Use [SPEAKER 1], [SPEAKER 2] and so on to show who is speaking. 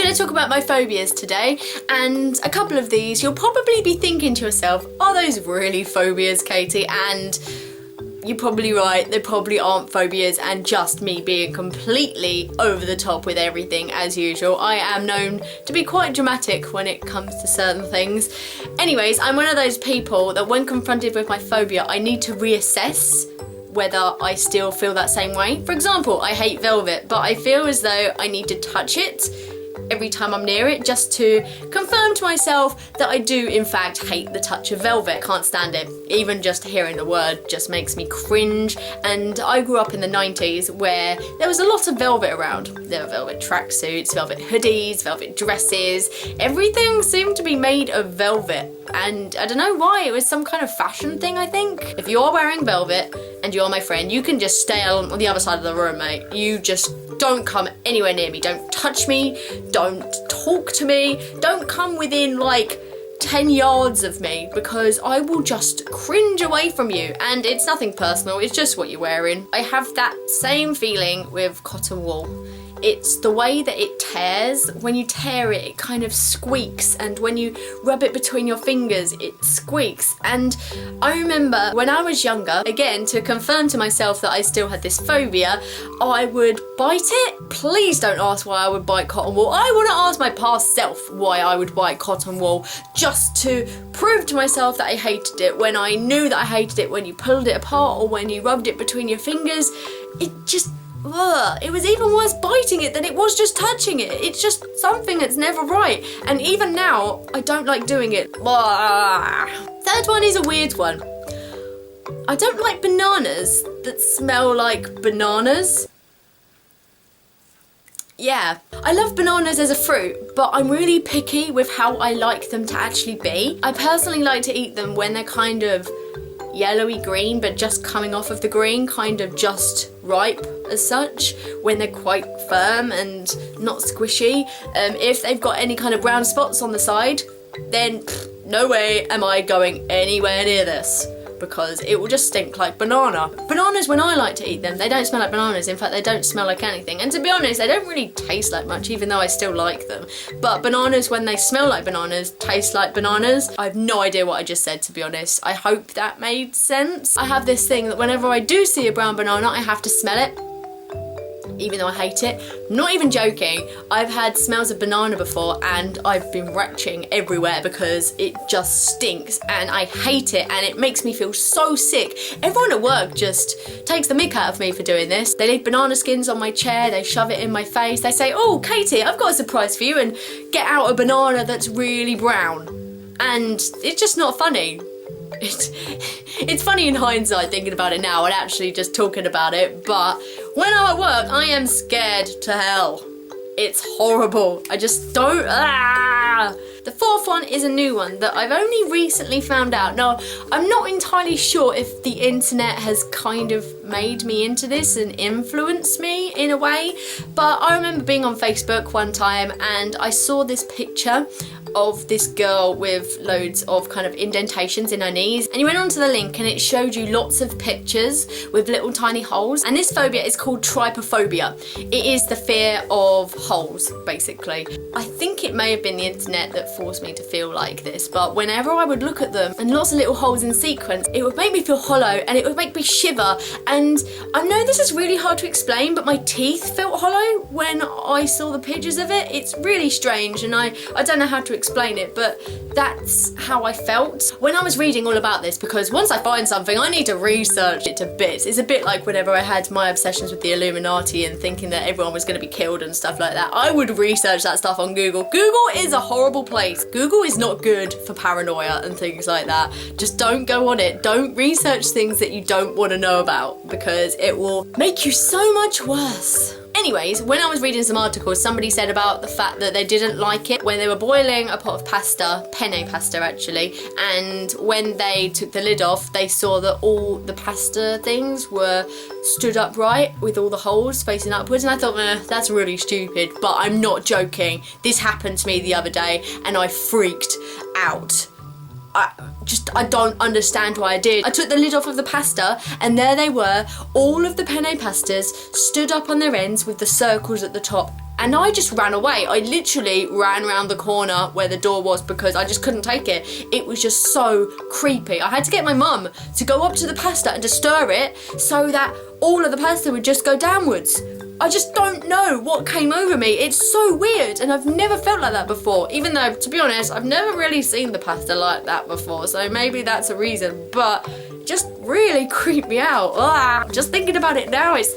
[SPEAKER 1] going to talk about my phobias today, and a couple of these you'll probably be thinking to yourself, are those really phobias, Katie? And you're probably right, they probably aren't phobias and just me being completely over the top with everything as usual. I am known to be quite dramatic when it comes to certain things. Anyways, I'm one of those people that when confronted with my phobia, I need to reassess whether I still feel that same way. For example, I hate velvet, but I feel as though I need to touch it every time I'm near it just to confirm to myself that I do in fact hate the touch of velvet. Can't stand it. Even just hearing the word just makes me cringe. And I grew up in the 90s where there was a lot of velvet around. There were velvet tracksuits, velvet hoodies, velvet dresses. Everything seemed to be made of velvet. And I don't know why, it was some kind of fashion thing, I think. If you're wearing velvet and you're my friend, you can just stay on the other side of the room, mate. You just don't come anywhere near me. Don't touch me. Don't talk to me. Don't come within like 10 yards of me because I will just cringe away from you. And it's nothing personal, it's just what you're wearing. I have that same feeling with cotton wool. It's the way that it tears. When you tear it, it kind of squeaks, and when you rub it between your fingers, it squeaks. And I remember when I was younger, again, to confirm to myself that I still had this phobia, I would bite it. Please don't ask why I would bite cotton wool. I want to ask my past self why I would bite cotton wool, just to prove to myself that I hated it when I knew that I hated it when you pulled it apart or when you rubbed it between your fingers. It just... Ugh. It was even worse biting it than it was just touching it. It's just something that's never right. And even now, I don't like doing it. Ugh. Third one is a weird one. I don't like bananas that smell like bananas. Yeah, I love bananas as a fruit, but I'm really picky with how I like them to actually be. I personally like to eat them when they're kind of yellowy green, but just coming off of the green, kind of just ripe as such, when they're quite firm and not squishy. If they've got any kind of brown spots on the side, then no way am I going anywhere near this, because it will just stink like banana. Bananas, when I like to eat them, they don't smell like bananas. In fact, they don't smell like anything. And to be honest, they don't really taste like much, even though I still like them. But bananas, when they smell like bananas, taste like bananas. I have no idea what I just said, to be honest. I hope that made sense. I have this thing that whenever I do see a brown banana, I have to smell it, even though I hate it. Not even joking, I've had smells of banana before and I've been retching everywhere because it just stinks and I hate it and it makes me feel so sick. Everyone at work just takes the mick out of me for doing this. They leave banana skins on my chair, they shove it in my face, they say, "Oh, Katie, I've got a surprise for you," and get out a banana that's really brown. And it's just not funny. It's funny in hindsight thinking about it now and actually just talking about it, but when I'm at work, I am scared to hell. It's horrible. I just don't... The fourth one is a new one that I've only recently found out. Now, I'm not entirely sure if the internet has kind of made me into this and influenced me in a way, but I remember being on Facebook one time and I saw this picture of this girl with loads of kind of indentations in her knees, and you went onto the link and it showed you lots of pictures with little tiny holes, and this phobia is called trypophobia. It is the fear of holes, basically. I think it may have been the internet that forced me to feel like this, but whenever I would look at them and lots of little holes in sequence, it would make me feel hollow and it would make me shiver. And I know this is really hard to explain, but my teeth felt hollow when I saw the pictures of it. It's really strange and I don't know how to explain it, but that's how I felt when I was reading all about this, because once I find something I need to research it to bits. It's a bit like whenever I had my obsessions with the Illuminati and thinking that everyone was going to be killed and stuff like that. I would research that stuff on Google. Google is a horrible place. Google is not good for paranoia and things like that. Just don't go on it. Don't research things that you don't want to know about, because it will make you so much worse. Anyways, when I was reading some articles, somebody said about the fact that they didn't like it when they were boiling a pot of pasta, penne pasta actually, and when they took the lid off, they saw that all the pasta things were stood upright with all the holes facing upwards, and I thought, that's really stupid, but I'm not joking. This happened to me the other day and I freaked out. I don't understand why I did. I took the lid off of the pasta and there they were, all of the penne pastas stood up on their ends with the circles at the top and I just ran away. I literally ran around the corner where the door was because I just couldn't take it. It was just so creepy. I had to get my mum to go up to the pasta and to stir it so that all of the pasta would just go downwards. I just don't know what came over me. It's so weird, and I've never felt like that before, even though, to be honest, I've never really seen the pasta like that before, so maybe that's a reason, but it just really creeped me out. Just thinking about it now, it's